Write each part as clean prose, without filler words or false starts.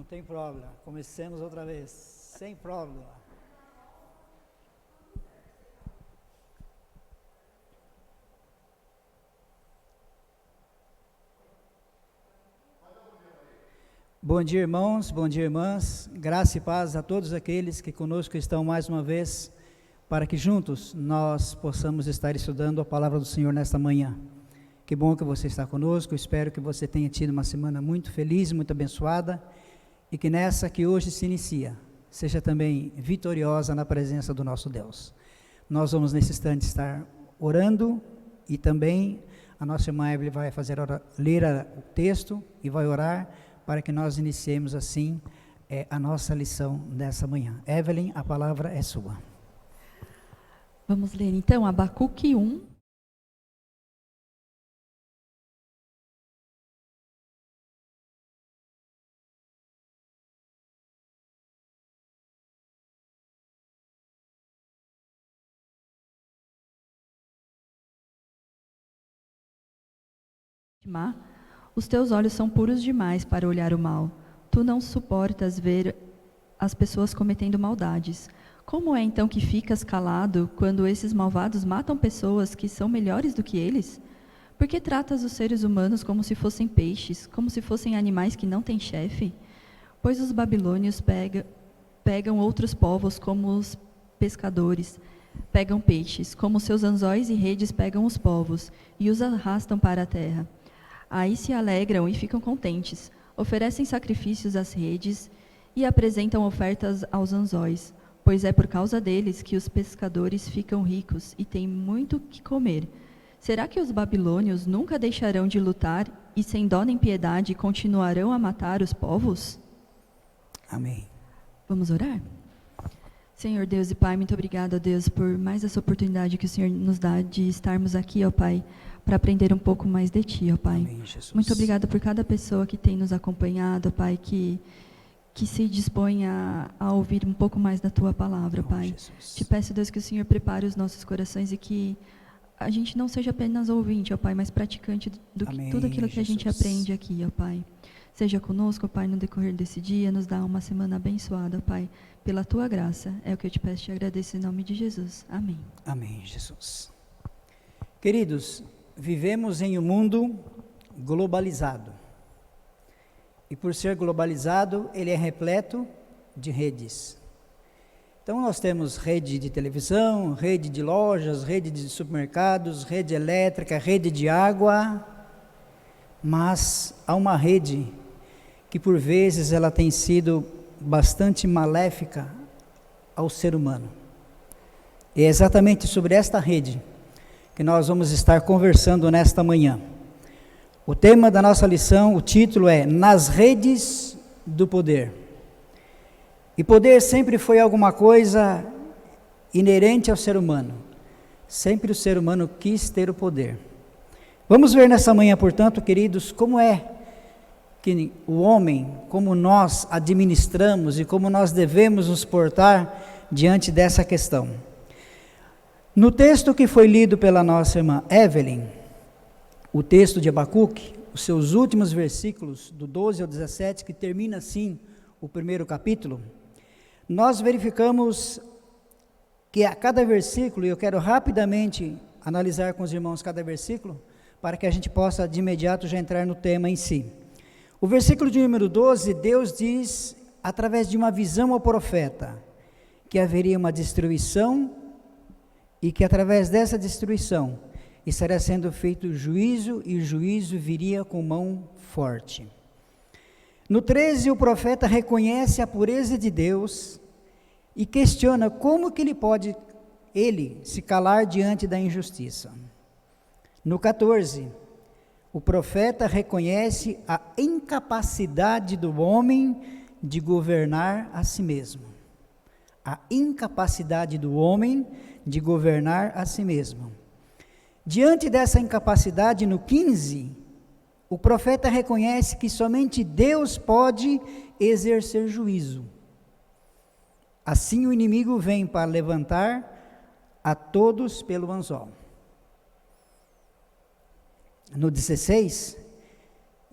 Não tem problema. Comecemos outra vez. Sem problema. Bom dia, irmãos. Bom dia, irmãs. Graça e paz a todos aqueles que conosco estão mais uma vez, para que juntos nós possamos estar estudando a palavra do Senhor nesta manhã. Que bom que você está conosco. Espero que você tenha tido uma semana muito feliz, muito abençoada, e que nessa que hoje se inicia, seja também vitoriosa na presença do nosso Deus. Nós vamos nesse instante estar orando, e também a nossa irmã Evelyn vai ler o texto e vai orar, para que nós iniciemos assim a nossa lição dessa manhã. Evelyn, a palavra é sua. Vamos ler então Abacuque 1. Os teus olhos são puros demais para olhar o mal. Tu não suportas ver as pessoas cometendo maldades. Como é então que ficas calado quando esses malvados matam pessoas que são melhores do que eles? Por que tratas os seres humanos como se fossem peixes, como se fossem animais que não têm chefe? Pois os babilônios pegam outros povos como os pescadores pegam peixes, como seus anzóis e redes pegam os povos e os arrastam para a terra. Aí se alegram e ficam contentes, oferecem sacrifícios às redes e apresentam ofertas aos anzóis, pois é por causa deles que os pescadores ficam ricos e têm muito que comer. Será que os babilônios nunca deixarão de lutar e, sem dó nem piedade, continuarão a matar os povos? Amém. Vamos orar? Senhor Deus e Pai, muito obrigado, Deus, por mais essa oportunidade que o Senhor nos dá de estarmos aqui, ó Pai, para aprender um pouco mais de Ti, ó Pai. Amém, Jesus. Muito obrigado por cada pessoa que tem nos acompanhado, ó Pai, que se dispõe a ouvir um pouco mais da Tua palavra, ó Pai. Jesus. Te peço, Deus, que o Senhor prepare os nossos corações e que a gente não seja apenas ouvinte, ó Pai, mas praticante do que Amém, tudo aquilo que a gente Jesus. aprende aqui, ó Pai. Seja conosco, ó Pai, no decorrer desse dia, nos dá uma semana abençoada, ó Pai, pela Tua graça. É o que eu te peço e te agradeço em nome de Jesus. Amém. Amém, Jesus. Queridos, vivemos em um mundo globalizado. E por ser globalizado, ele é repleto de redes. Então nós temos rede de televisão, rede de lojas, rede de supermercados, rede elétrica, rede de água, mas há uma rede que por vezes ela tem sido bastante maléfica ao ser humano. E é exatamente sobre esta rede que nós vamos estar conversando nesta manhã. O tema da nossa lição, o título é Nas Redes do Poder. E poder sempre foi alguma coisa inerente ao ser humano. Sempre o ser humano quis ter o poder. Vamos ver nessa manhã, portanto, queridos, como é que o homem, como nós administramos e como nós devemos nos portar diante dessa questão. No texto que foi lido pela nossa irmã Evelyn, o texto de Abacuque, os seus últimos versículos, do 12 ao 17, que termina assim o primeiro capítulo, nós verificamos que a cada versículo, e eu quero rapidamente analisar com os irmãos cada versículo, para que a gente possa de imediato já entrar no tema em si. O versículo de número 12, Deus diz, através de uma visão ao profeta, que haveria uma destruição e que através dessa destruição estaria sendo feito juízo, e o juízo viria com mão forte. No 13, o profeta reconhece a pureza de Deus e questiona como que ele pode se calar diante da injustiça. No 14, o profeta reconhece a incapacidade do homem de governar a si mesmo. A incapacidade do homem de governar a si mesmo. Diante dessa incapacidade, no 15, o profeta reconhece que somente Deus pode exercer juízo. Assim o inimigo vem para levantar a todos pelo anzol. No 16,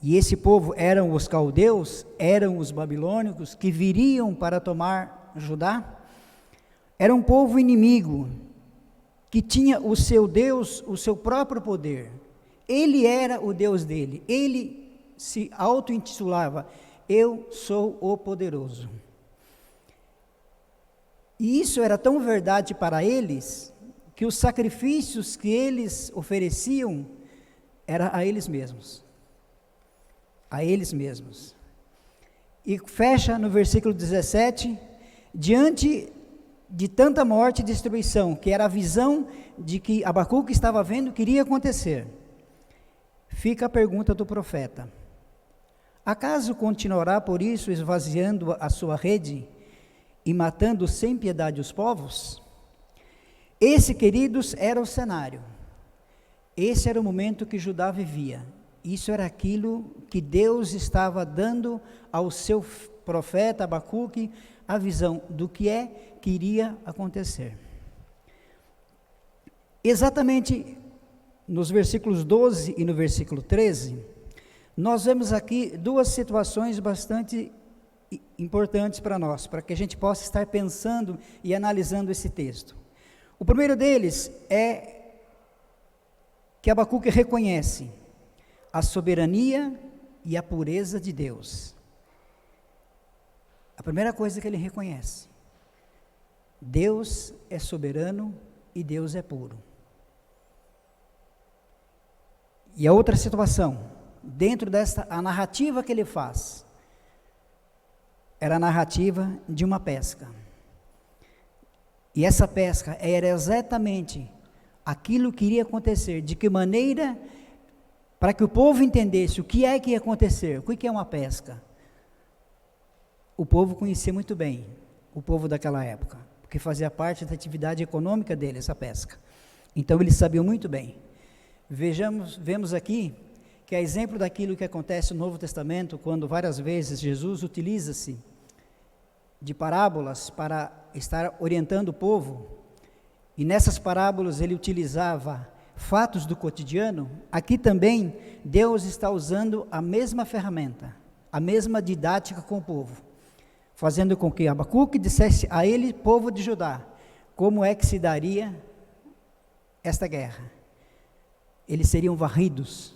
e esse povo eram os caldeus, eram os babilônicos que viriam para tomar Judá, era um povo inimigo, que tinha o seu Deus, o seu próprio poder. Ele era o Deus dele, ele se auto-intitulava, eu sou o poderoso. E isso era tão verdade para eles, que os sacrifícios que eles ofereciam, era a eles mesmos. A eles mesmos. E fecha no versículo 17, diante de tanta morte e destruição, que era a visão de que Abacuque estava vendo que iria acontecer. Fica a pergunta do profeta: acaso continuará por isso esvaziando a sua rede e matando sem piedade os povos? Esse, queridos, era o cenário. Esse era o momento que Judá vivia. Isso era aquilo que Deus estava dando ao seu profeta Abacuque, a visão do que iria acontecer. Exatamente nos versículos 12 e no versículo 13, nós vemos aqui duas situações bastante importantes para nós, para que a gente possa estar pensando e analisando esse texto. O primeiro deles é que Abacuque reconhece a soberania e a pureza de Deus. A primeira coisa que ele reconhece: Deus é soberano e Deus é puro. E a outra situação, dentro desta, a narrativa que ele faz, era a narrativa de uma pesca. E essa pesca era exatamente aquilo que iria acontecer, de que maneira, para que o povo entendesse o que é que ia acontecer, o que é uma pesca. O povo conhecia muito bem, o povo daquela época, porque fazia parte da atividade econômica dele, essa pesca. Então eles sabiam muito bem. Vemos aqui que é exemplo daquilo que acontece no Novo Testamento, quando várias vezes Jesus utiliza-se de parábolas para estar orientando o povo, e nessas parábolas ele utilizava fatos do cotidiano. Aqui também Deus está usando a mesma ferramenta, a mesma didática com o povo, fazendo com que Abacuque dissesse a ele, povo de Judá, como é que se daria esta guerra. Eles seriam varridos,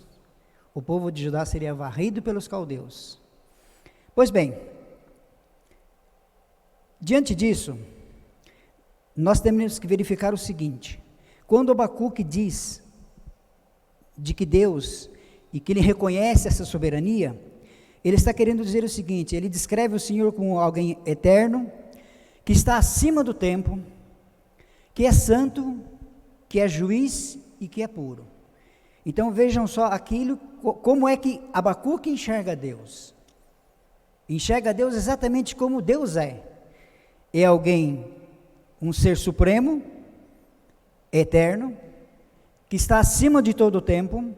o povo de Judá seria varrido pelos caldeus. Pois bem, diante disso, nós temos que verificar o seguinte: quando Abacuque diz de que Deus, e que ele reconhece essa soberania, ele está querendo dizer o seguinte: ele descreve o Senhor como alguém eterno, que está acima do tempo, que é santo, que é juiz e que é puro. Então vejam só aquilo, como é que Abacuque enxerga Deus. Enxerga Deus exatamente como Deus é. É alguém, um ser supremo, eterno, que está acima de todo o tempo,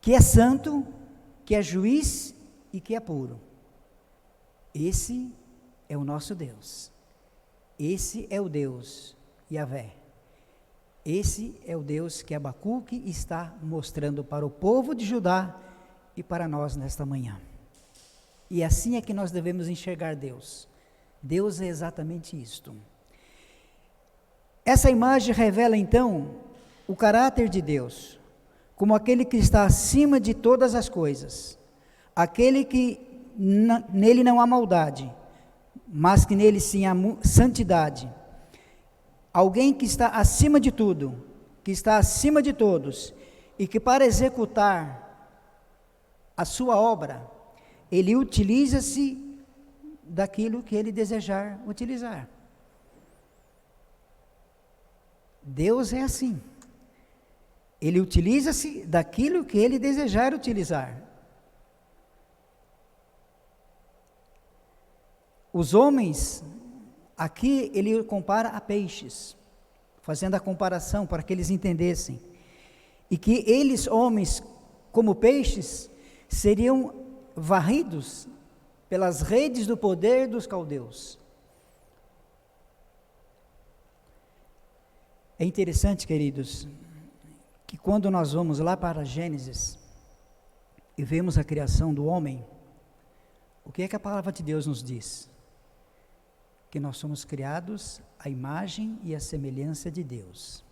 que é santo, que é juiz e que é puro. Esse é o nosso Deus. Esse é o Deus Yahvé. Esse é o Deus que Abacuque está mostrando para o povo de Judá e para nós nesta manhã. E assim é que nós devemos enxergar Deus. Deus é exatamente isto. Essa imagem revela então o caráter de Deus, como aquele que está acima de todas as coisas, aquele que nele não há maldade, mas que nele sim há santidade. Alguém que está acima de tudo, que está acima de todos, e que para executar a sua obra, ele utiliza-se daquilo que ele desejar utilizar. Deus é assim. Ele utiliza-se daquilo que ele desejar utilizar. Os homens, aqui ele compara a peixes, fazendo a comparação para que eles entendessem. E que eles, homens, como peixes, seriam varridos pelas redes do poder dos caldeus. É interessante, queridos, que quando nós vamos lá para Gênesis, e vemos a criação do homem, o que é que a palavra de Deus nos diz? Que nós somos criados à imagem e à semelhança de Deus.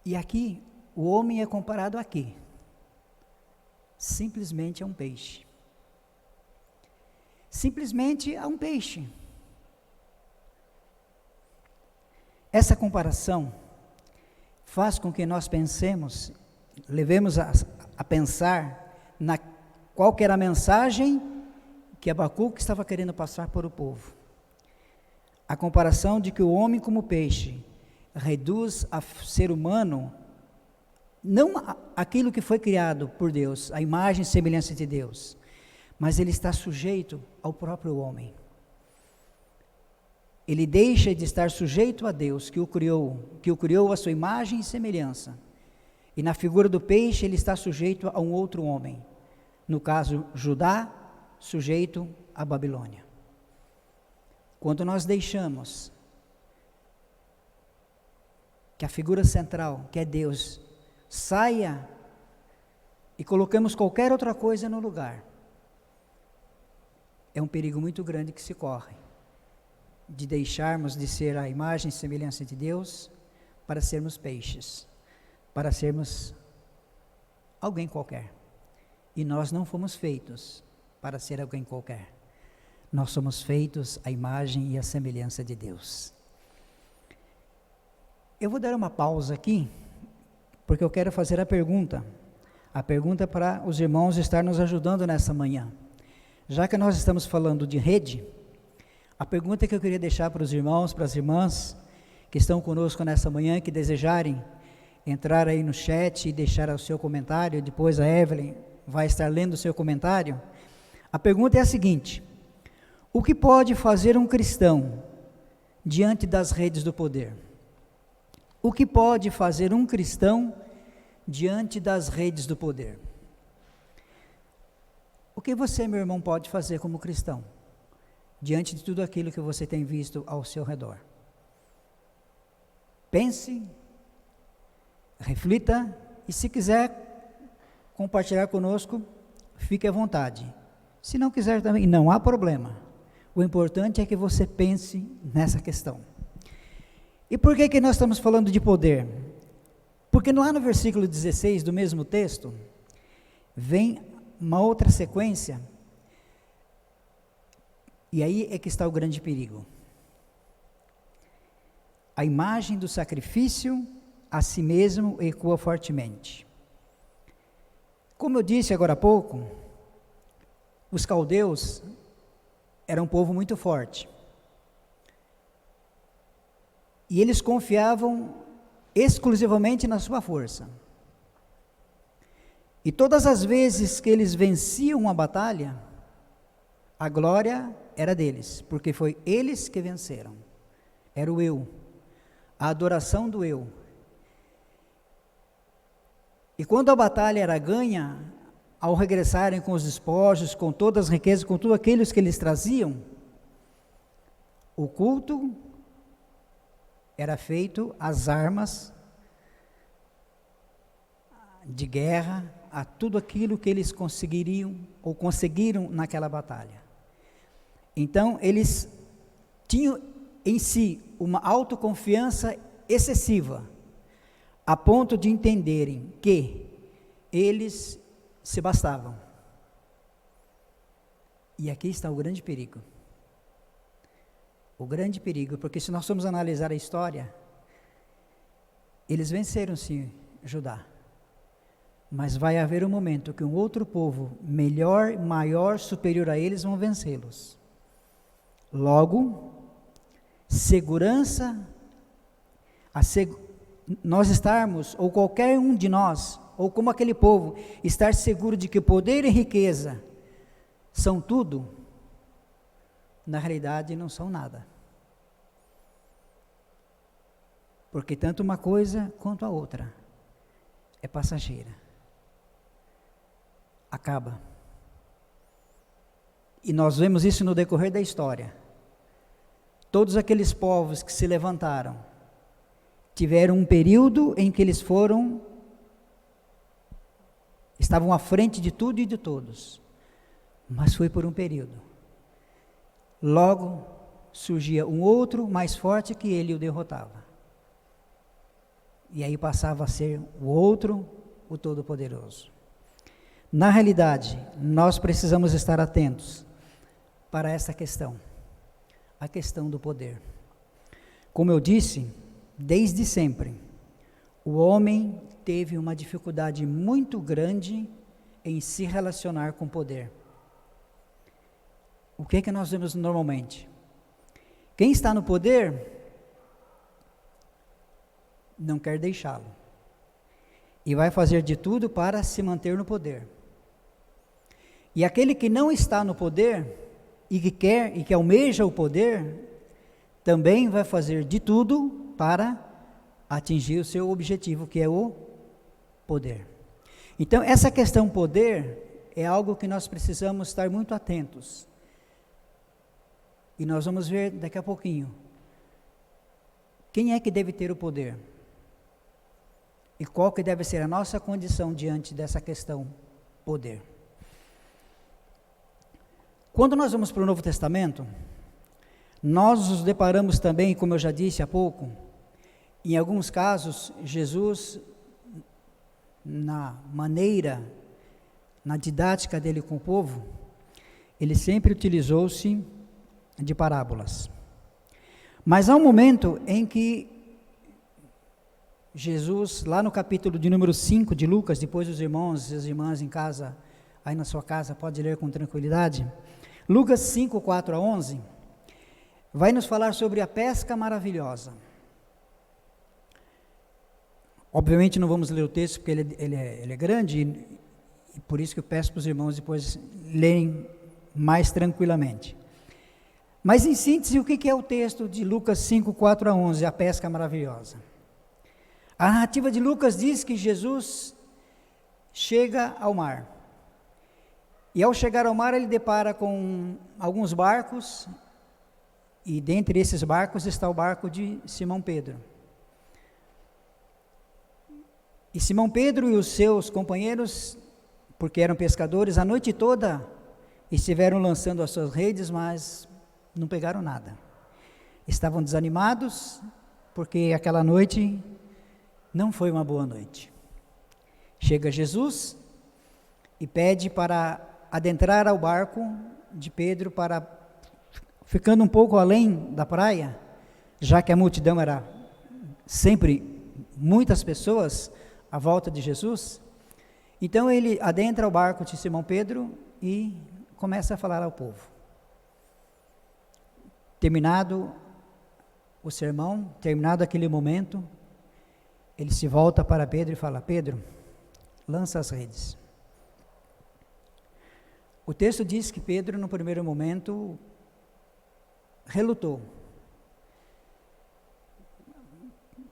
E aqui, o homem é comparado a quê? Simplesmente a um peixe. Simplesmente a um peixe. Essa comparação faz com que nós pensemos, levemos a pensar na qual que era a mensagem que Abacuque estava querendo passar para o povo. A comparação de que o homem como peixe reduz a ser humano, não aquilo que foi criado por Deus, a imagem e semelhança de Deus, mas ele está sujeito ao próprio homem. Ele deixa de estar sujeito a Deus, que o criou à sua imagem e semelhança. E na figura do peixe, ele está sujeito a um outro homem. No caso, Judá, sujeito à Babilônia. Quando nós deixamos que a figura central, que é Deus, saia e colocamos qualquer outra coisa no lugar, é um perigo muito grande que se corre, de deixarmos de ser a imagem e semelhança de Deus para sermos peixes, para sermos alguém qualquer. E nós não fomos feitos para ser alguém qualquer. Nós somos feitos à imagem e à semelhança de Deus. Eu vou dar uma pausa aqui, porque eu quero fazer a pergunta para os irmãos estar nos ajudando nessa manhã. Já que nós estamos falando de rede, a pergunta que eu queria deixar para os irmãos, para as irmãs que estão conosco nessa manhã, que desejarem entrar aí no chat e deixar o seu comentário, depois a Evelyn vai estar lendo o seu comentário. A pergunta é a seguinte: o que pode fazer um cristão diante das redes do poder? O que pode fazer um cristão diante das redes do poder? O que você, meu irmão, pode fazer como cristão diante de tudo aquilo que você tem visto ao seu redor? Pense, reflita, e se quiser compartilhar conosco, fique à vontade. Se não quiser também, não há problema. O importante é que você pense nessa questão. E por que nós estamos falando de poder? Porque lá no versículo 16 do mesmo texto, vem uma outra sequência, e aí é que está o grande perigo. A imagem do sacrifício a si mesmo ecoa fortemente. Como eu disse agora há pouco, os caldeus eram um povo muito forte. E eles confiavam exclusivamente na sua força. E todas as vezes que eles venciam uma batalha, a glória era deles, porque foi eles que venceram. Era o eu, a adoração do eu. E quando a batalha era ganha, ao regressarem com os despojos, com todas as riquezas, com tudo aquilo que eles traziam, o culto era feito às armas de guerra, a tudo aquilo que eles conseguiriam ou conseguiram naquela batalha. Então, eles tinham em si uma autoconfiança excessiva, a ponto de entenderem que eles se bastavam. E aqui está o grande perigo. O grande perigo, porque se nós formos analisar a história, eles venceram sim Judá, mas vai haver um momento que um outro povo melhor, maior, superior a eles vão vencê-los. Logo, segurança, nós estarmos, ou qualquer um de nós, ou como aquele povo, estar seguro de que poder e riqueza são tudo, na realidade não são nada. Porque tanto uma coisa quanto a outra é passageira. Acaba. E nós vemos isso no decorrer da história. Todos aqueles povos que se levantaram, tiveram um período em que eles foram estavam à frente de tudo e de todos, mas foi por um período. Logo surgia um outro mais forte que ele e o derrotava. E aí passava a ser o outro, o Todo-Poderoso. Na realidade, nós precisamos estar atentos para essa questão, a questão do poder. Como eu disse, desde sempre, o homem teve uma dificuldade muito grande em se relacionar com o poder. O que é que nós vemos normalmente? Quem está no poder não quer deixá-lo e vai fazer de tudo para se manter no poder. E aquele que não está no poder e que quer e que almeja o poder, também vai fazer de tudo para atingir o seu objetivo, que é o poder. Então, essa questão poder é algo que nós precisamos estar muito atentos. E nós vamos ver daqui a pouquinho. Quem é que deve ter o poder? E qual que deve ser a nossa condição diante dessa questão poder? Quando nós vamos para o Novo Testamento, nós nos deparamos também, como eu já disse há pouco, em alguns casos, Jesus, na maneira, na didática dele com o povo, ele sempre utilizou-se de parábolas. Mas há um momento em que Jesus, lá no capítulo de número 5 de Lucas, depois os irmãos e as irmãs em casa, aí na sua casa, pode ler com tranquilidade, Lucas 5, 4 a 11, vai nos falar sobre a pesca maravilhosa. Obviamente não vamos ler o texto porque ele é grande, e por isso que eu peço para os irmãos depois lerem mais tranquilamente. Mas em síntese, o que é o texto de Lucas 5, 4 a 11, a pesca maravilhosa? A narrativa de Lucas diz que Jesus chega ao mar. E ao chegar ao mar, ele depara com alguns barcos, e dentre esses barcos está o barco de Simão Pedro. E Simão Pedro e os seus companheiros, porque eram pescadores, a noite toda estiveram lançando as suas redes, mas não pegaram nada. Estavam desanimados, porque aquela noite não foi uma boa noite. Chega Jesus e pede para adentrar ao barco de Pedro, para ficando um pouco além da praia, já que a multidão era sempre muitas pessoas à volta de Jesus. Então ele adentra o barco de Simão Pedro e começa a falar ao povo. Terminado o sermão, terminado aquele momento, ele se volta para Pedro e fala: Pedro, lança as redes. O texto diz que Pedro, no primeiro momento, relutou.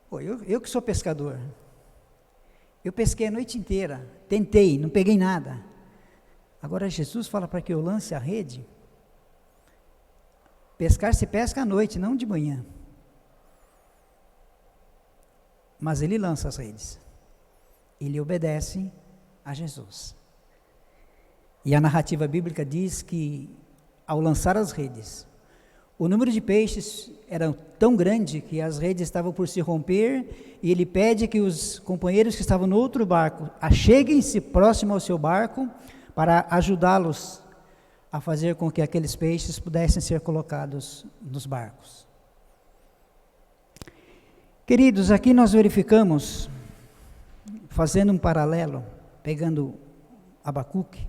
Pô, eu que sou pescador, eu pesquei a noite inteira, tentei, não peguei nada. Agora Jesus fala para que eu lance a rede. Pescar se pesca à noite, não de manhã. Mas ele lança as redes. Ele obedece a Jesus. E a narrativa bíblica diz que, ao lançar as redes, o número de peixes era tão grande que as redes estavam por se romper, e ele pede que os companheiros que estavam no outro barco acheguem-se próximo ao seu barco para ajudá-los a fazer com que aqueles peixes pudessem ser colocados nos barcos. Queridos, aqui nós verificamos, fazendo um paralelo, pegando Abacuque,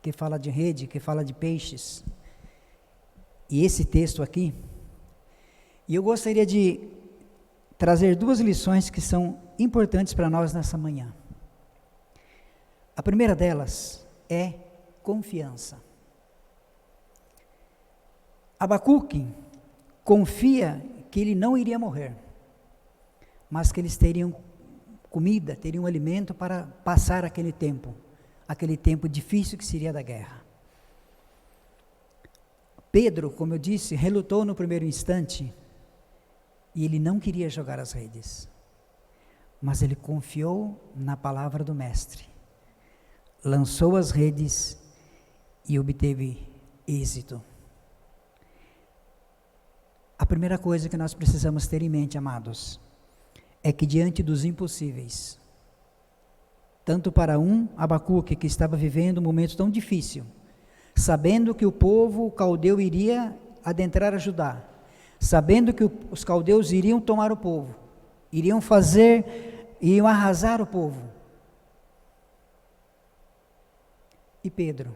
que fala de rede, que fala de peixes, e esse texto aqui, e eu gostaria de trazer duas lições que são importantes para nós nessa manhã. A primeira delas é confiança. Abacuque confia que ele não iria morrer, mas que eles teriam comida, teriam alimento para passar aquele tempo difícil que seria da guerra. Pedro, como eu disse, relutou no primeiro instante, e ele não queria jogar as redes, mas ele confiou na palavra do mestre. lançou as redes e obteve êxito. A primeira coisa que nós precisamos ter em mente, amados, é que diante dos impossíveis, tanto para Abacuque, que estava vivendo um momento tão difícil, sabendo que o povo caldeu iria adentrar a Judá, sabendo que os caldeus iriam tomar o povo, iriam arrasar o povo. E Pedro,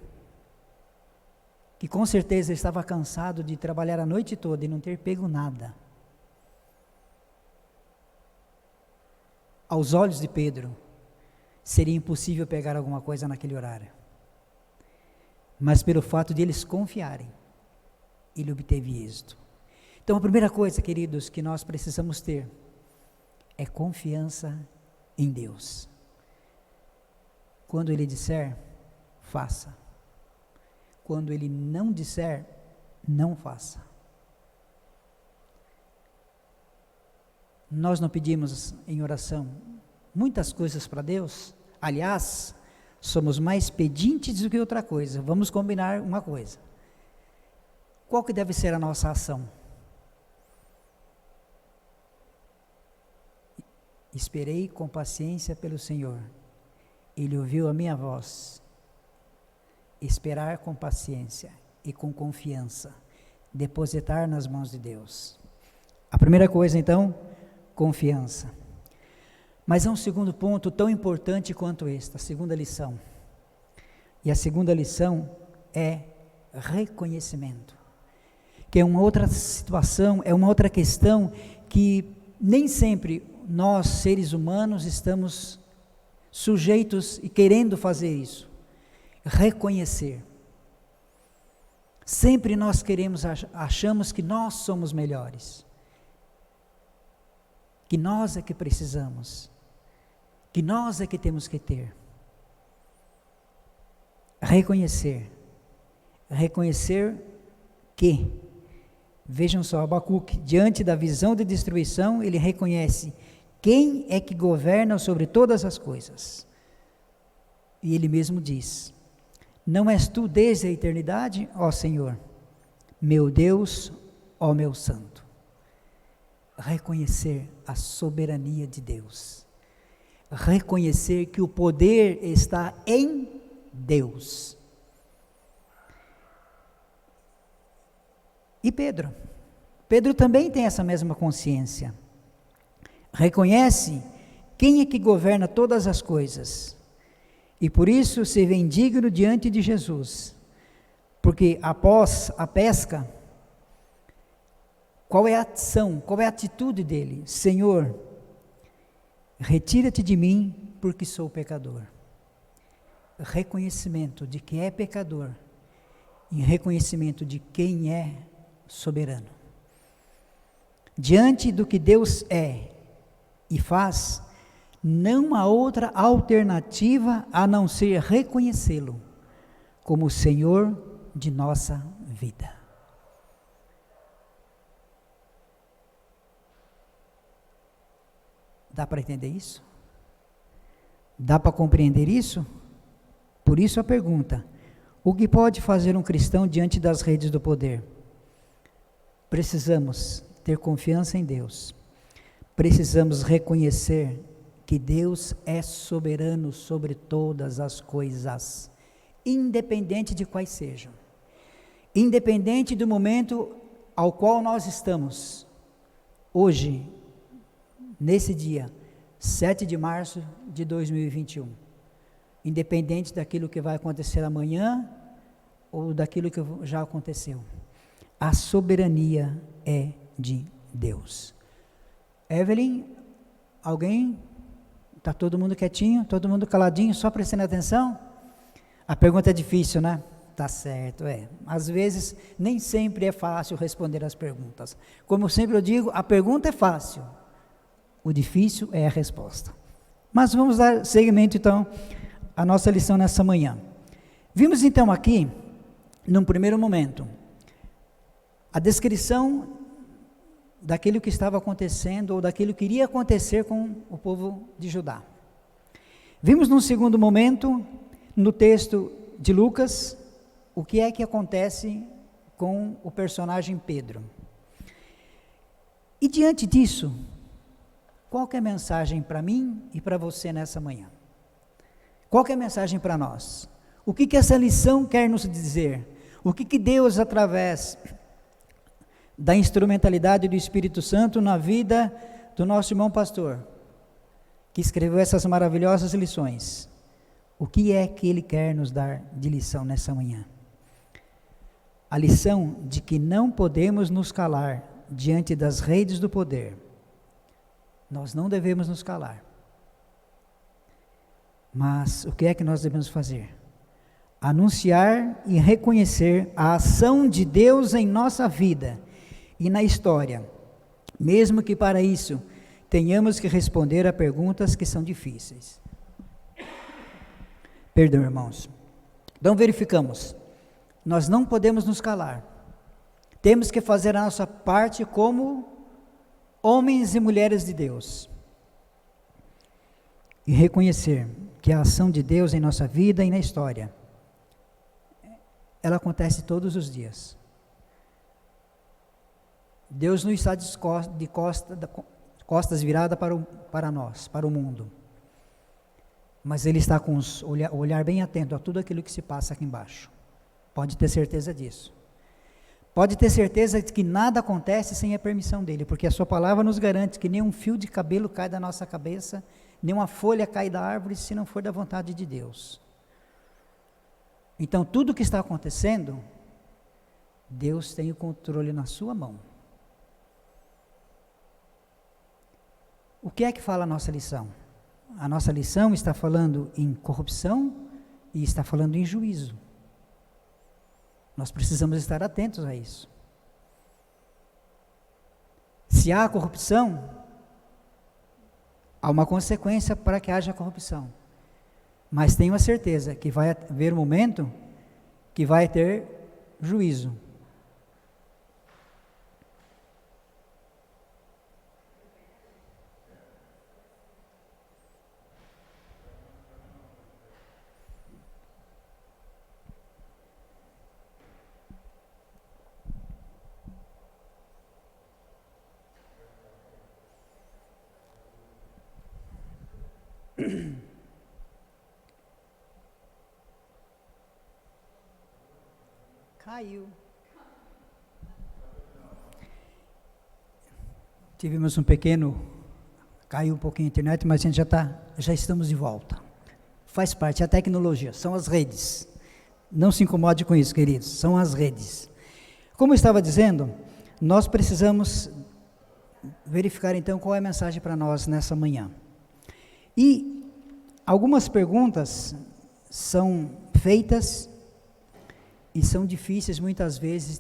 que com certeza estava cansado de trabalhar a noite toda e não ter pego nada. Aos olhos de Pedro, seria impossível pegar alguma coisa naquele horário. Mas pelo fato de eles confiarem, ele obteve êxito. Então a primeira coisa, queridos, que nós precisamos ter é confiança em Deus. Quando Ele disser, faça. Quando Ele não disser, não faça. Nós não pedimos em oração muitas coisas para Deus. Aliás, somos mais pedintes do que outra coisa. Vamos combinar uma coisa. Qual que deve ser a nossa ação? Esperei com paciência pelo Senhor. Ele ouviu a minha voz. Esperar com paciência e com confiança. Depositar nas mãos de Deus. A primeira coisa, então, confiança. Mas há um segundo ponto tão importante quanto este, a segunda lição. E a segunda lição é reconhecimento. Que é uma outra situação, é uma outra questão que nem sempre nós, seres humanos, estamos sujeitos e querendo fazer isso. Reconhecer. Sempre nós achamos que nós somos melhores. Que nós é que precisamos. Que nós é que temos que ter. Reconhecer. Reconhecer que, vejam só, Abacuque, diante da visão de destruição, ele reconhece quem é que governa sobre todas as coisas. E ele mesmo diz, não és tu desde a eternidade, ó Senhor, meu Deus, ó meu Santo. Reconhecer a soberania de Deus. Reconhecer que o poder está em Deus. E Pedro também tem essa mesma consciência. Reconhece quem é que governa todas as coisas. E por isso se vê digno diante de Jesus. Porque após a pesca, qual é a ação, qual é a atitude dele? Senhor, retira-te de mim, porque sou pecador. Reconhecimento de que é pecador, e reconhecimento de quem é soberano. Diante do que Deus é e faz, não há outra alternativa a não ser reconhecê-lo como o Senhor de nossa vida. Dá para entender isso? Dá para compreender isso? Por isso a pergunta: o que pode fazer um cristão diante das redes do poder? Precisamos ter confiança em Deus. Precisamos reconhecer que Deus é soberano sobre todas as coisas, independente de quais sejam. Independente do momento ao qual nós estamos. Hoje, nesse dia, 7 de março de 2021. Independente daquilo que vai acontecer amanhã, ou daquilo que já aconteceu. A soberania é de Deus. Evelyn, alguém? Está todo mundo quietinho? Todo mundo caladinho, só prestando atenção? A pergunta é difícil, né? Tá certo, Às vezes, nem sempre é fácil responder as perguntas. Como sempre eu digo, a pergunta é fácil. O difícil é a resposta. Mas vamos dar seguimento, então, à nossa lição nessa manhã. Vimos, então, aqui, num primeiro momento, a descrição daquilo que estava acontecendo, ou daquilo que iria acontecer com o povo de Judá. Vimos, num segundo momento, no texto de Lucas, o que é que acontece com o personagem Pedro. E diante disso, qual que é a mensagem para mim e para você nessa manhã? Qual que é a mensagem para nós? O que que essa lição quer nos dizer? O que que Deus, através da instrumentalidade do Espírito Santo na vida do nosso irmão pastor, que escreveu essas maravilhosas lições, o que é que ele quer nos dar de lição nessa manhã? A lição de que não podemos nos calar diante das redes do poder. Nós não devemos nos calar. Mas o que é que nós devemos fazer? Anunciar e reconhecer a ação de Deus em nossa vida e na história, mesmo que para isso tenhamos que responder a perguntas que são difíceis. Perdão, irmãos. Então verificamos, nós não podemos nos calar, temos que fazer a nossa parte como homens e mulheres de Deus, e reconhecer que a ação de Deus em nossa vida e na história, ela acontece todos os dias. Deus não está de costas viradas para nós, para o mundo, mas Ele está com o olhar bem atento a tudo aquilo que se passa aqui embaixo. Pode ter certeza disso. Pode ter certeza de que nada acontece sem a permissão dEle, porque a sua palavra nos garante que nenhum fio de cabelo cai da nossa cabeça, nenhuma folha cai da árvore, se não for da vontade de Deus. Então, tudo que está acontecendo, Deus tem o controle na sua mão. O que é que fala a nossa lição? A nossa lição está falando em corrupção e está falando em juízo. Nós precisamos estar atentos a isso. Se há corrupção, há uma consequência para que haja corrupção. Mas tenho a certeza que vai haver um momento que vai ter juízo. Caiu. Tivemos um pequeno, caiu um pouquinho a internet, mas a gente já estamos de volta. Faz parte, é a tecnologia, são as redes. Não se incomode com isso, queridos, são as redes. Como eu estava dizendo, nós precisamos verificar então qual é a mensagem para nós nessa manhã. E algumas perguntas são feitas e são difíceis muitas vezes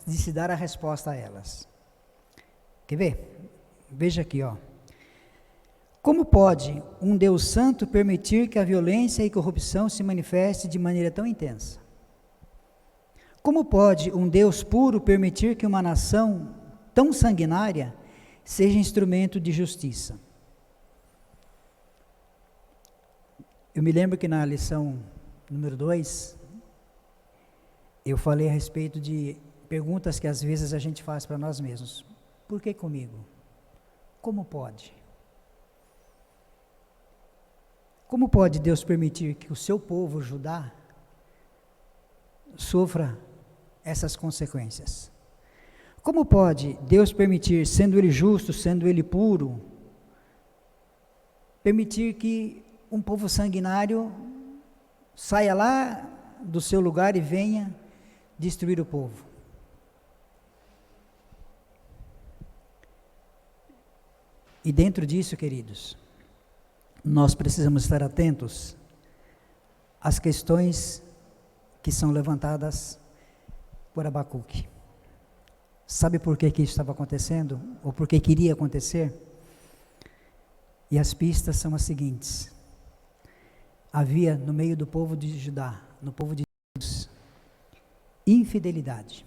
de se dar a resposta a elas. Quer ver? Veja aqui, ó. Como pode um Deus santo permitir que a violência e corrupção se manifeste de maneira tão intensa? Como pode um Deus puro permitir que uma nação tão sanguinária seja instrumento de justiça? Eu me lembro que na lição número 2, eu falei a respeito de perguntas que às vezes a gente faz para nós mesmos. Por que comigo? Como pode? Como pode Deus permitir que o seu povo, Judá, sofra essas consequências? Como pode Deus permitir, sendo Ele justo, sendo Ele puro, permitir que um povo sanguinário saia lá do seu lugar e venha destruir o povo? E dentro disso, queridos, nós precisamos estar atentos às questões que são levantadas por Abacuque. Sabe por que isso estava acontecendo? Ou por que iria acontecer? E as pistas são as seguintes. Havia no meio do povo de Judá, no povo de Deus, infidelidade,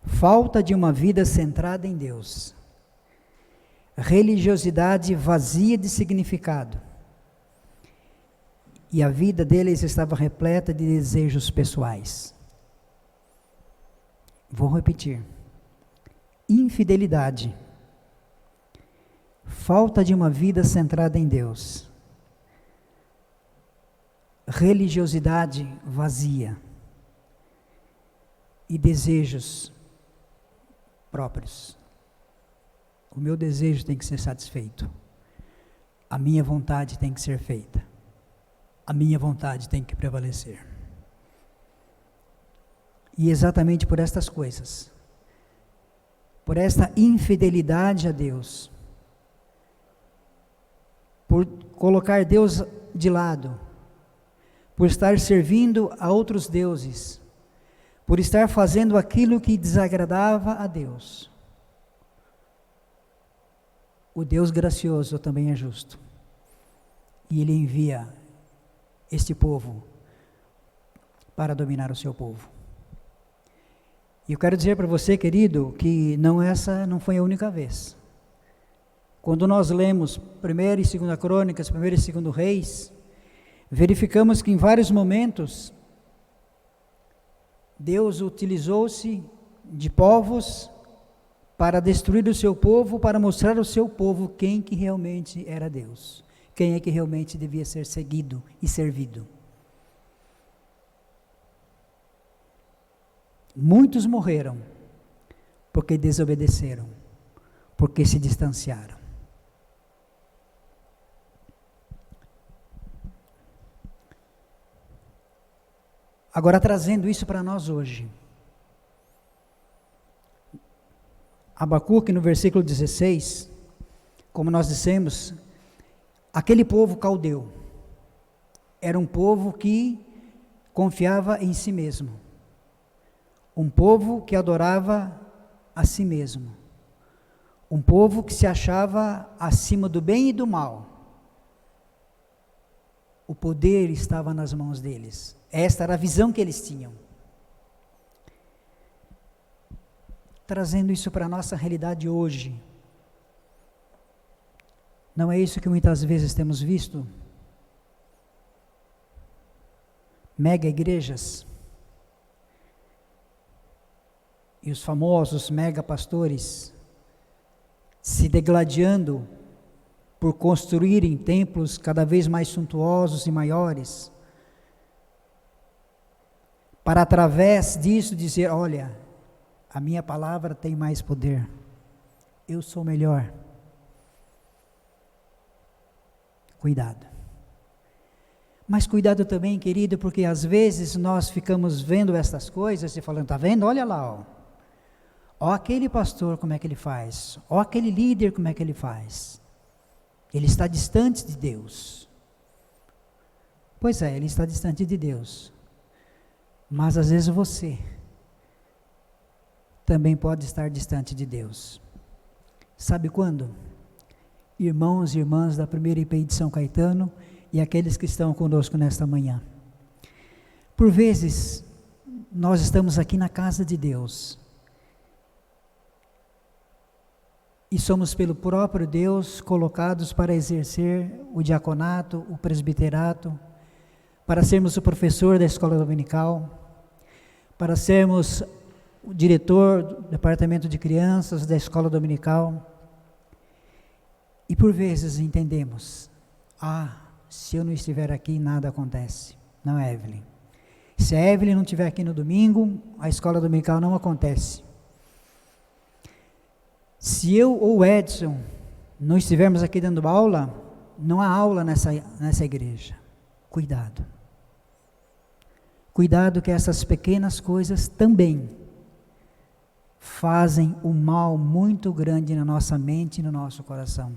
falta de uma vida centrada em Deus, religiosidade vazia de significado e a vida deles estava repleta de desejos pessoais. Vou repetir. Infidelidade, falta de uma vida centrada em Deus, religiosidade vazia e desejos próprios. O meu desejo tem que ser satisfeito, a minha vontade tem que ser feita, a minha vontade tem que prevalecer. E exatamente por estas coisas, por esta infidelidade a Deus, por colocar Deus de lado, por estar servindo a outros deuses, por estar fazendo aquilo que desagradava a Deus. O Deus gracioso também é justo, e Ele envia este povo para dominar o seu povo. E eu quero dizer para você, querido, que essa não foi a única vez. Quando nós lemos 1ª e 2ª Crônicas, 1º e 2º Reis, verificamos que em vários momentos, Deus utilizou-se de povos para destruir o seu povo, para mostrar ao seu povo quem que realmente era Deus, quem é que realmente devia ser seguido e servido. Muitos morreram porque desobedeceram, porque se distanciaram. Agora, trazendo isso para nós hoje, Abacuque, no versículo 16, como nós dissemos, aquele povo caldeu era um povo que confiava em si mesmo, um povo que adorava a si mesmo, um povo que se achava acima do bem e do mal. O poder estava nas mãos deles. Esta era a visão que eles tinham. Trazendo isso para a nossa realidade hoje. Não é isso que muitas vezes temos visto? Mega igrejas e os famosos mega pastores se degladiando por construírem templos cada vez mais suntuosos e maiores, para através disso dizer, olha, a minha palavra tem mais poder, eu sou melhor. Cuidado. Mas cuidado também, querido, porque às vezes nós ficamos vendo essas coisas e falando, está vendo? Olha lá, ó aquele pastor como é que ele faz, ó aquele líder como é que ele faz. Ele está distante de Deus. Pois é, ele está distante de Deus. Mas às vezes você também pode estar distante de Deus. Sabe quando? Irmãos e irmãs da primeira IPI de São Caetano e aqueles que estão conosco nesta manhã. Por vezes, nós estamos aqui na casa de Deus e somos pelo próprio Deus colocados para exercer o diaconato, o presbiterato, para sermos o professor da escola dominical, para sermos o diretor do departamento de crianças da escola dominical. E por vezes entendemos, se eu não estiver aqui, nada acontece. Não é, Evelyn? Se a Evelyn não estiver aqui no domingo, a escola dominical não acontece. Se eu ou o Edson não estivermos aqui dando aula, não há aula nessa igreja. Cuidado. Cuidado que essas pequenas coisas também fazem um mal muito grande na nossa mente e no nosso coração.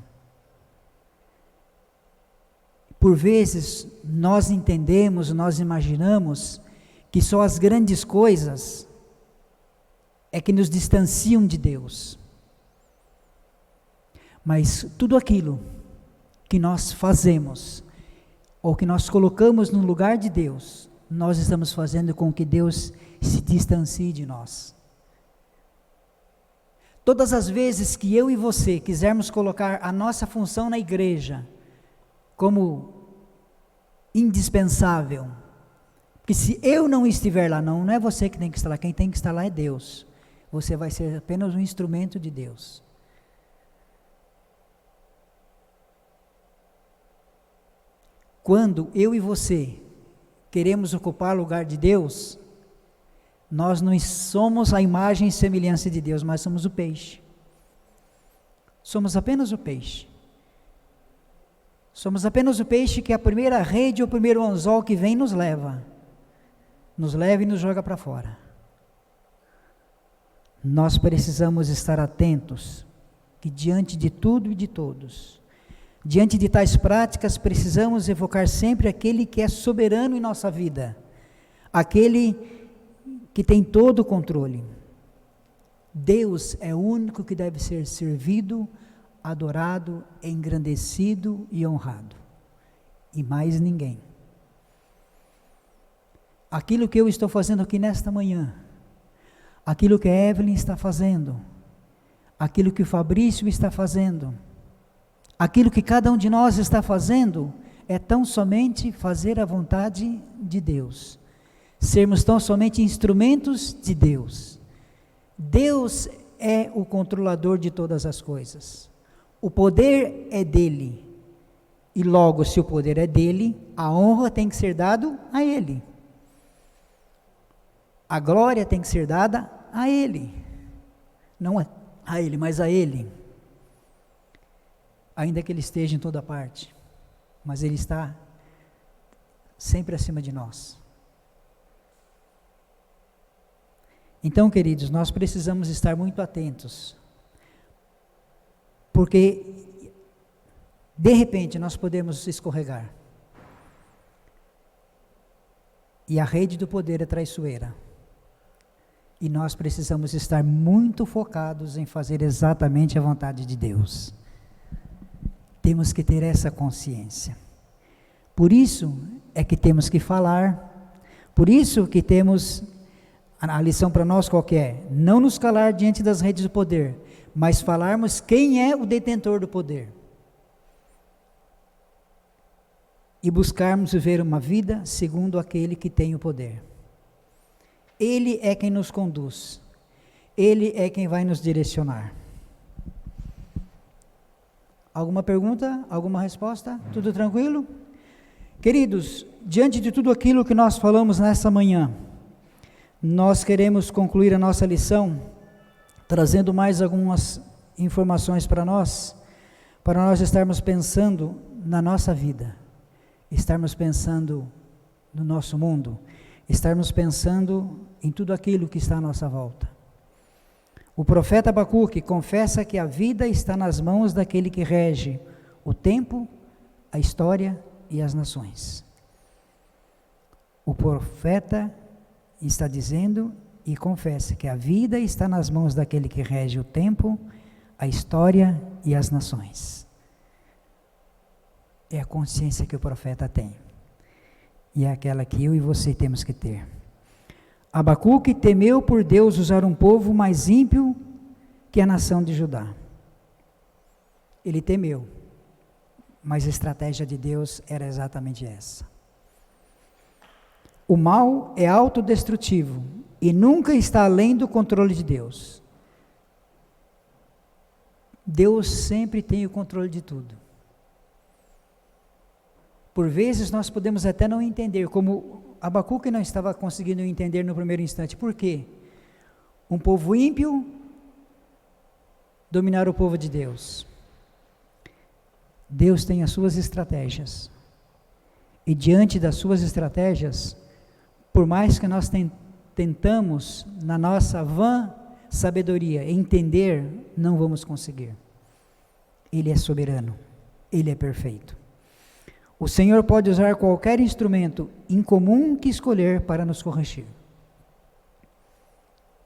Por vezes, nós entendemos, nós imaginamos que só as grandes coisas é que nos distanciam de Deus. Mas tudo aquilo que nós fazemos, ou que nós colocamos no lugar de Deus, nós estamos fazendo com que Deus se distancie de nós. Todas as vezes que eu e você quisermos colocar a nossa função na igreja como indispensável. Porque se eu não estiver lá, não é você que tem que estar lá, quem tem que estar lá é Deus. Você vai ser apenas um instrumento de Deus. Quando eu e você queremos ocupar o lugar de Deus, nós não somos a imagem e semelhança de Deus, mas somos o peixe. Somos apenas o peixe. Somos apenas o peixe que a primeira rede ou o primeiro anzol que vem nos leva e nos joga para fora. Nós precisamos estar atentos que diante de tudo e de todos, diante de tais práticas, precisamos evocar sempre aquele que é soberano em nossa vida, aquele que tem todo o controle. Deus é o único que deve ser servido, adorado, engrandecido e honrado, e mais ninguém. Aquilo que eu estou fazendo aqui nesta manhã, aquilo que a Evelyn está fazendo, aquilo que o Fabrício está fazendo, aquilo que cada um de nós está fazendo, é tão somente fazer a vontade de Deus, sermos tão somente instrumentos de Deus. Deus é o controlador de todas as coisas, o poder é dele, e logo se o poder é dele, a honra tem que ser dada a ele, a glória tem que ser dada a ele, não a ele, mas a ele, ainda que ele esteja em toda parte, mas ele está sempre acima de nós. Então, queridos, nós precisamos estar muito atentos, porque de repente nós podemos escorregar, e a rede do poder é traiçoeira, e nós precisamos estar muito focados em fazer exatamente a vontade de Deus. Temos que ter essa consciência. Por isso é que temos que falar, por isso que temos, a lição para nós qual que é? Não nos calar diante das redes do poder, mas falarmos quem é o detentor do poder. E buscarmos viver uma vida segundo aquele que tem o poder. Ele é quem nos conduz, ele é quem vai nos direcionar. Alguma pergunta? Alguma resposta? Tudo tranquilo? Queridos, diante de tudo aquilo que nós falamos nessa manhã, nós queremos concluir a nossa lição, trazendo mais algumas informações para nós estarmos pensando na nossa vida, estarmos pensando no nosso mundo, estarmos pensando em tudo aquilo que está à nossa volta. O profeta Abacuque confessa que a vida está nas mãos daquele que rege o tempo, a história e as nações. O profeta está dizendo e confessa que a vida está nas mãos daquele que rege o tempo, a história e as nações. É a consciência que o profeta tem. E é aquela que eu e você temos que ter. Abacuque temeu por Deus usar um povo mais ímpio que a nação de Judá. Ele temeu, mas a estratégia de Deus era exatamente essa. O mal é autodestrutivo e nunca está além do controle de Deus. Deus sempre tem o controle de tudo. Por vezes nós podemos até não entender, como Abacuque não estava conseguindo entender no primeiro instante. Por quê? Um povo ímpio dominar o povo de Deus. Deus tem as suas estratégias. E diante das suas estratégias, por mais que nós tentamos, na nossa vã sabedoria, entender, não vamos conseguir. Ele é soberano. Ele é perfeito. O Senhor pode usar qualquer instrumento incomum que escolher para nos corrigir.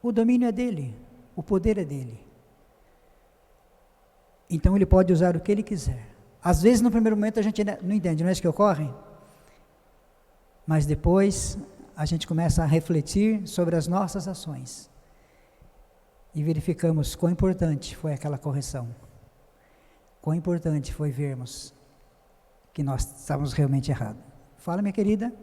O domínio é dele, o poder é dele. Então ele pode usar o que ele quiser. Às vezes no primeiro momento a gente não entende, não é isso que ocorre? Mas depois a gente começa a refletir sobre as nossas ações. E verificamos quão importante foi aquela correção. Quão importante foi vermos que nós estávamos realmente errados. Fala, minha querida.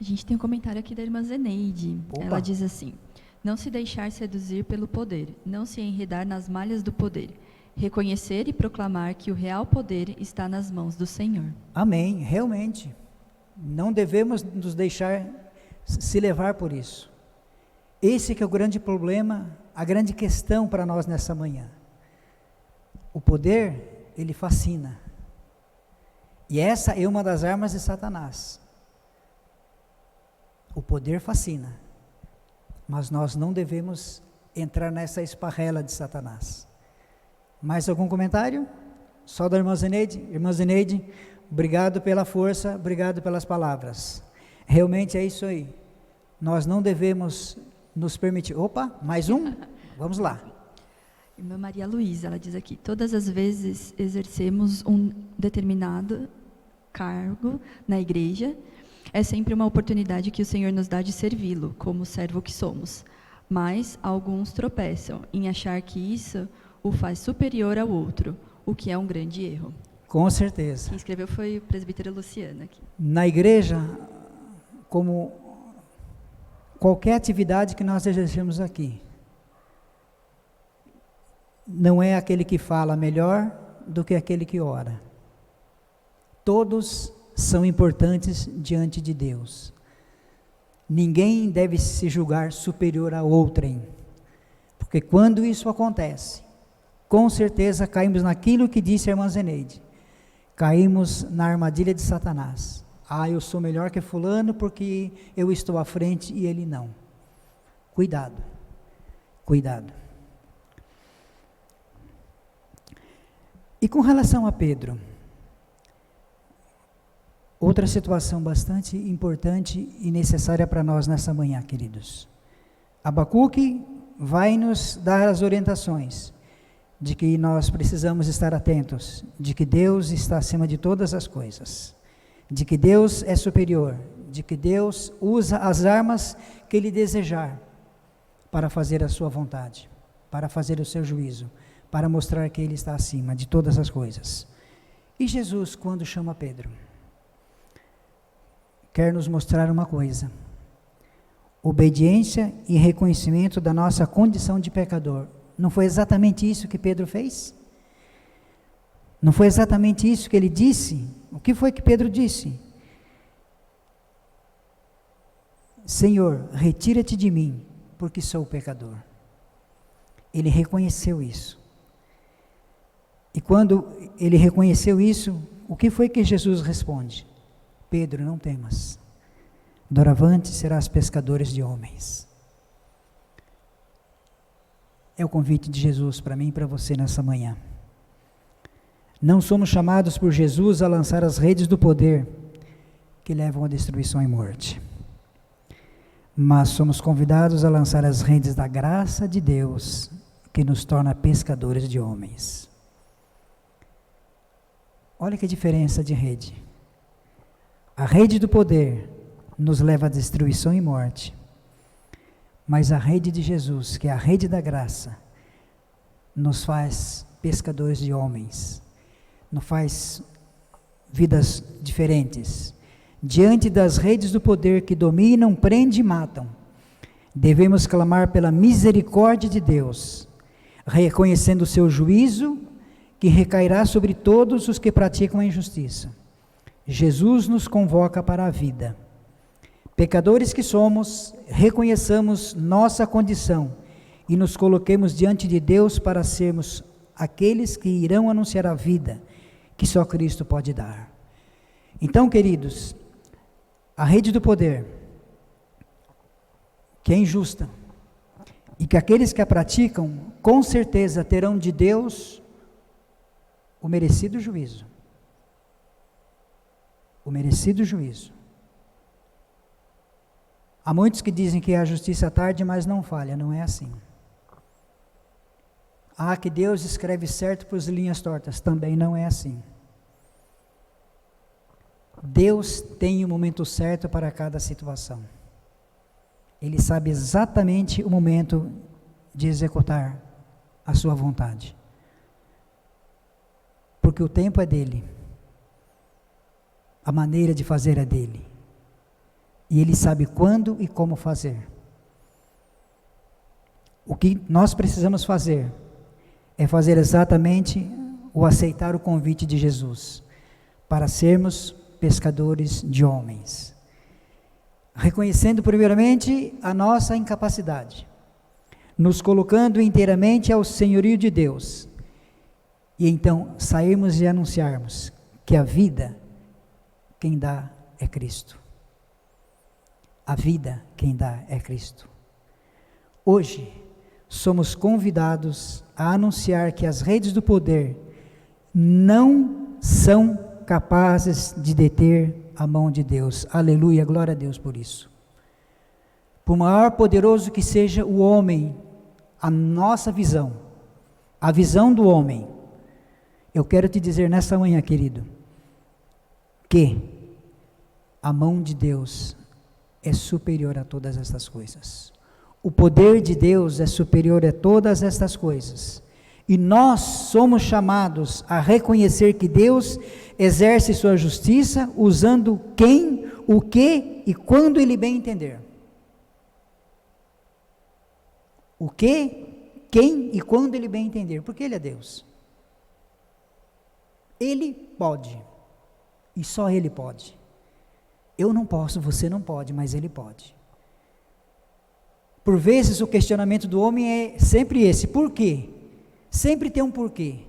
A gente tem um comentário aqui da irmã Zeneide. Opa. Ela diz assim: não se deixar seduzir pelo poder, não se enredar nas malhas do poder, reconhecer e proclamar que o real poder está nas mãos do Senhor. Amém, realmente. Não devemos nos deixar se levar por isso. Esse que é o grande problema, a grande questão para nós nessa manhã. O poder, ele fascina. E essa é uma das armas de Satanás. O poder fascina. Mas nós não devemos entrar nessa esparrela de Satanás. Mais algum comentário? Só da irmã Zeneide? Irmã Zeneide, obrigado pela força, obrigado pelas palavras. Realmente é isso aí. Nós não devemos nos permitir. Opa, mais um? Vamos lá. Irmã Maria Luísa, ela diz aqui: todas as vezes exercemos um determinado cargo na igreja, é sempre uma oportunidade que o Senhor nos dá de servi-lo, como servo que somos. Mas alguns tropeçam em achar que isso o faz superior ao outro, o que é um grande erro. Com certeza. Quem escreveu foi o presbítero Luciano aqui. Na igreja, como qualquer atividade que nós exercemos aqui, não é aquele que fala melhor do que aquele que ora. Todos são importantes diante de Deus. Ninguém deve se julgar superior a outrem, porque quando isso acontece, com certeza caímos naquilo que disse a irmã Zeneide, caímos na armadilha de Satanás. Eu sou melhor que fulano porque eu estou à frente e ele não. Cuidado, cuidado. E com relação a Pedro, outra situação bastante importante e necessária para nós nessa manhã, queridos. Abacuque vai nos dar as orientações de que nós precisamos estar atentos, de que Deus está acima de todas as coisas, de que Deus é superior, de que Deus usa as armas que Ele desejar para fazer a sua vontade, para fazer o seu juízo, para mostrar que Ele está acima de todas as coisas. E Jesus, quando chama Pedro, quer nos mostrar uma coisa: obediência e reconhecimento da nossa condição de pecador. Não foi exatamente isso que Pedro fez? Não foi exatamente isso que ele disse? O que foi que Pedro disse? Senhor, retira-te de mim, porque sou pecador. Ele reconheceu isso. E quando ele reconheceu isso, o que foi que Jesus responde? Pedro, não temas. Doravante serás pescadores de homens. É o convite de Jesus para mim e para você nessa manhã. Não somos chamados por Jesus a lançar as redes do poder que levam à destruição e morte. Mas somos convidados a lançar as redes da graça de Deus que nos torna pescadores de homens. Olha que diferença de rede. A rede do poder nos leva à destruição e morte. Mas a rede de Jesus, que é a rede da graça, nos faz pescadores de homens, nos faz vidas diferentes. Diante das redes do poder que dominam, prendem e matam, devemos clamar pela misericórdia de Deus, reconhecendo o seu juízo, que recairá sobre todos os que praticam a injustiça. Jesus nos convoca para a vida. Pecadores que somos, reconheçamos nossa condição e nos coloquemos diante de Deus para sermos aqueles que irão anunciar a vida que só Cristo pode dar. Então, queridos, a rede do poder, que é injusta, e que aqueles que a praticam, com certeza terão de Deus o merecido juízo. O merecido juízo. Há muitos que dizem que a justiça tarde, mas não falha, não é assim. Que Deus escreve certo para as linhas tortas, também não é assim. Deus tem o momento certo para cada situação. Ele sabe exatamente o momento de executar a sua vontade. Porque o tempo é dele. A maneira de fazer é dele. E ele sabe quando e como fazer. O que nós precisamos fazer é fazer exatamente o aceitar o convite de Jesus para sermos pescadores de homens. Reconhecendo primeiramente a nossa incapacidade, nos colocando inteiramente ao senhorio de Deus, e então sairmos e anunciarmos que a vida, quem dá é Cristo. A vida, quem dá é Cristo. Hoje, somos convidados a anunciar que as redes do poder não são capazes de deter a mão de Deus. Aleluia, glória a Deus por isso. Por maior poderoso que seja o homem, a nossa visão, a visão do homem, eu quero te dizer nessa manhã, querido, que a mão de Deus é superior a todas estas coisas. O poder de Deus é superior a todas estas coisas. E nós somos chamados a reconhecer que Deus exerce sua justiça usando quem, o que e quando Ele bem entender. O que, quem e quando Ele bem entender. Porque Ele é Deus. Ele pode. E só Ele pode. Eu não posso, você não pode, mas Ele pode. Por vezes o questionamento do homem é sempre esse: por quê? Sempre tem um porquê.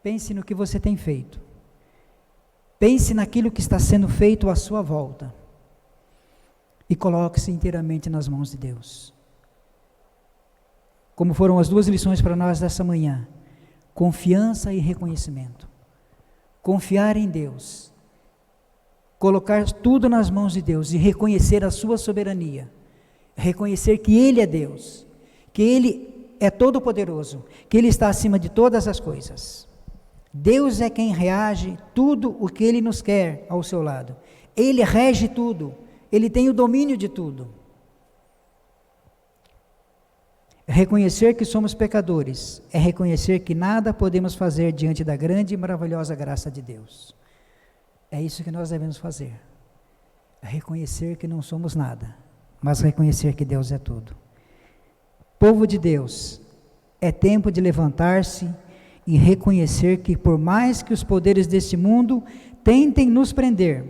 Pense no que você tem feito. Pense naquilo que está sendo feito à sua volta. E coloque-se inteiramente nas mãos de Deus. Como foram as duas lições para nós dessa manhã: confiança e reconhecimento. Confiar em Deus. Colocar tudo nas mãos de Deus e reconhecer a sua soberania. Reconhecer que Ele é Deus, que Ele é todo-poderoso, que Ele está acima de todas as coisas. Deus é quem reage tudo o que Ele nos quer ao seu lado. Ele rege tudo, Ele tem o domínio de tudo. Reconhecer que somos pecadores é reconhecer que nada podemos fazer diante da grande e maravilhosa graça de Deus. É isso que nós devemos fazer. Reconhecer que não somos nada, mas reconhecer que Deus é tudo. Povo de Deus, é tempo de levantar-se e reconhecer que por mais que os poderes deste mundo tentem nos prender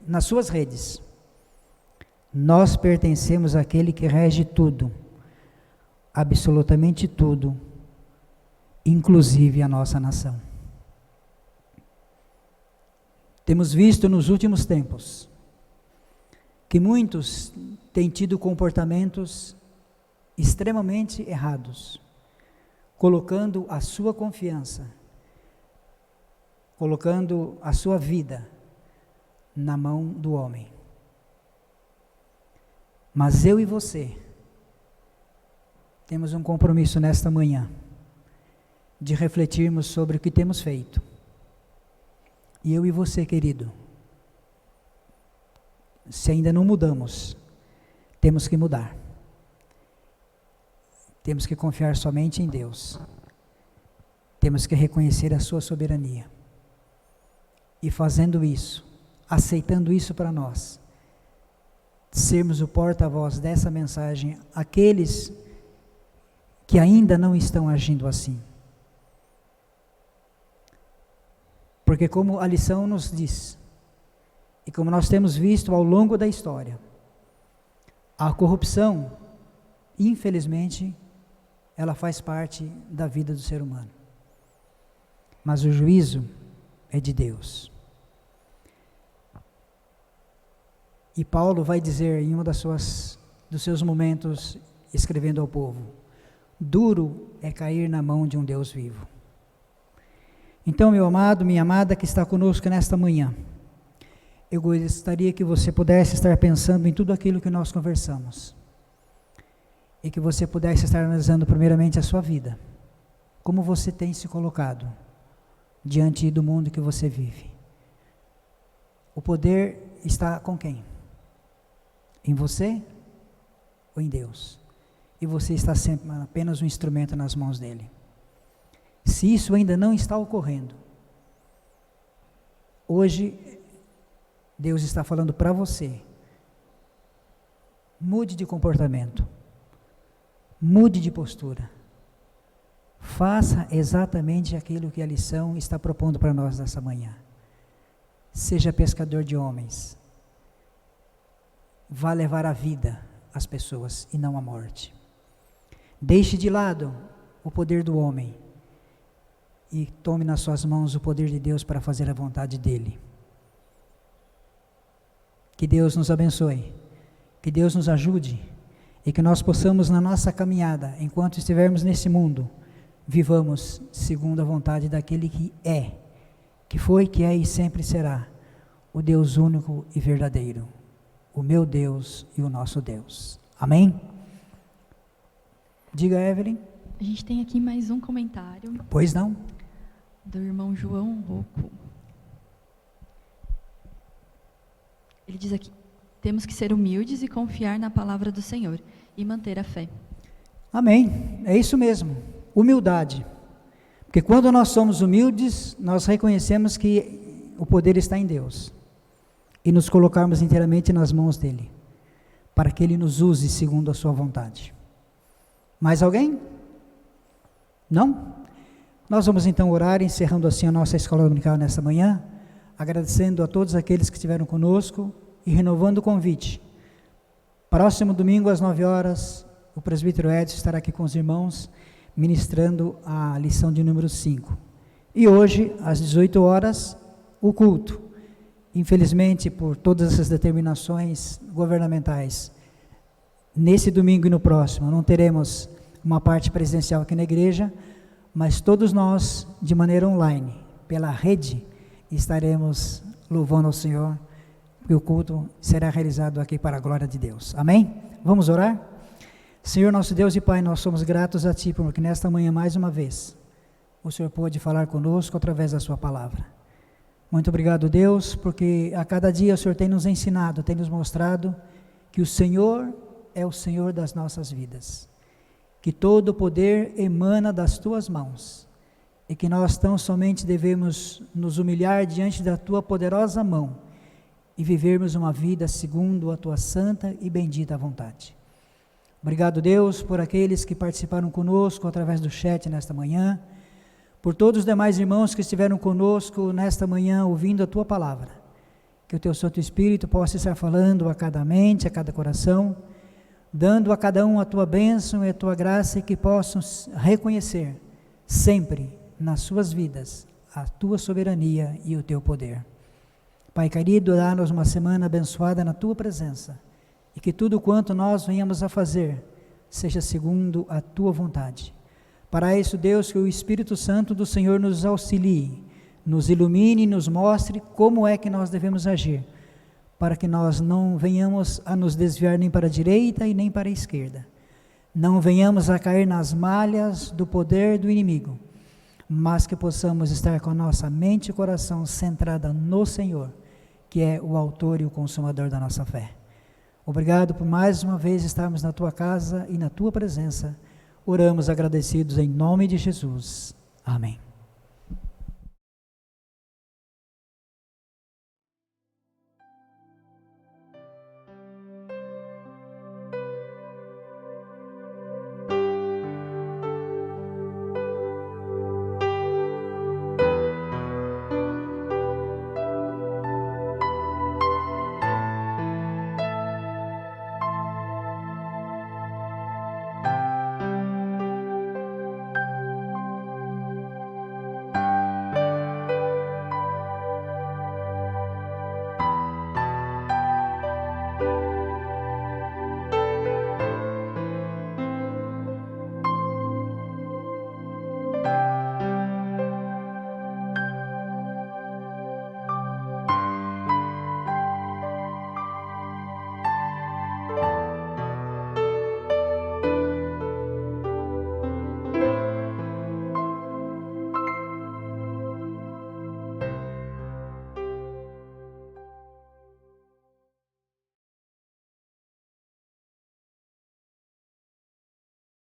nas suas redes, nós pertencemos àquele que rege tudo, absolutamente tudo, inclusive a nossa nação. Temos visto nos últimos tempos que muitos têm tido comportamentos extremamente errados, colocando a sua confiança, colocando a sua vida na mão do homem. Mas eu e você temos um compromisso nesta manhã de refletirmos sobre o que temos feito. E eu e você, querido, se ainda não mudamos, temos que mudar. Temos que confiar somente em Deus. Temos que reconhecer a sua soberania. E fazendo isso, aceitando isso para nós, sermos o porta-voz dessa mensagem àqueles que ainda não estão agindo assim. Porque como a lição nos diz, e como nós temos visto ao longo da história, a corrupção, infelizmente, ela faz parte da vida do ser humano. Mas o juízo é de Deus. E Paulo vai dizer em um dos seus momentos, escrevendo ao povo: duro é cair na mão de um Deus vivo. Então, meu amado, minha amada que está conosco nesta manhã, eu gostaria que você pudesse estar pensando em tudo aquilo que nós conversamos. E que você pudesse estar analisando primeiramente a sua vida. Como você tem se colocado diante do mundo que você vive. O poder está com quem? Em você ou em Deus? E você está sempre apenas um instrumento nas mãos dele. Se isso ainda não está ocorrendo, Hoje, Deus está falando para você. Mude de comportamento. Mude de postura. Faça exatamente aquilo que a lição está propondo para nós nessa manhã. Seja pescador de homens. Vá levar a vida às pessoas e não a morte. Deixe de lado o poder do homem e tome nas suas mãos o poder de Deus para fazer a vontade dele. Que Deus nos abençoe, que Deus nos ajude e que nós possamos na nossa caminhada, enquanto estivermos nesse mundo, vivamos segundo a vontade daquele que é, que foi, que é e sempre será o Deus único e verdadeiro, o meu Deus e o nosso Deus. Amém? Diga, Evelyn. A gente tem aqui mais um comentário. Pois não? Do irmão João Rocco. Ele diz aqui: temos que ser humildes e confiar na palavra do Senhor e manter a fé. Amém, é isso mesmo, humildade. Porque quando nós somos humildes, nós reconhecemos que o poder está em Deus e nos colocarmos inteiramente nas mãos dEle, para que Ele nos use segundo a sua vontade. Mais alguém? Não? Nós vamos então orar, encerrando assim a nossa escola dominical nesta manhã, agradecendo a todos aqueles que estiveram conosco e renovando o convite. Próximo domingo às 9 horas, o presbítero Edson estará aqui com os irmãos, ministrando a lição de número 5. E hoje, às 18 horas, o culto. Infelizmente, por todas essas determinações governamentais, nesse domingo e no próximo, não teremos uma parte presencial aqui na igreja, mas todos nós, de maneira online, pela rede, estaremos louvando ao Senhor, porque o culto será realizado aqui para a glória de Deus. Amém? Vamos orar? Senhor nosso Deus e Pai, nós somos gratos a Ti, porque nesta manhã, mais uma vez, o Senhor pôde falar conosco através da Sua palavra. Muito obrigado, Deus, porque a cada dia o Senhor tem nos ensinado, tem nos mostrado que o Senhor é o Senhor das nossas vidas, que todo o poder emana das Tuas mãos, e que nós tão somente devemos nos humilhar diante da Tua poderosa mão, e vivermos uma vida segundo a Tua santa e bendita vontade. Obrigado, Deus, por aqueles que participaram conosco através do chat nesta manhã, por todos os demais irmãos que estiveram conosco nesta manhã ouvindo a Tua palavra, que o Teu Santo Espírito possa estar falando a cada mente, a cada coração, dando a cada um a Tua bênção e a Tua graça, e que possam reconhecer sempre nas suas vidas a Tua soberania e o Teu poder. Pai querido, dá-nos uma semana abençoada na Tua presença, e que tudo quanto nós venhamos a fazer seja segundo a Tua vontade. Para isso, Deus, que o Espírito Santo do Senhor nos auxilie, nos ilumine e nos mostre como é que nós devemos agir, para que nós não venhamos a nos desviar nem para a direita e nem para a esquerda. Não venhamos a cair nas malhas do poder do inimigo, mas que possamos estar com a nossa mente e coração centrada no Senhor, que é o autor e o consumador da nossa fé. Obrigado por mais uma vez estarmos na Tua casa e na Tua presença. Oramos agradecidos em nome de Jesus. Amém.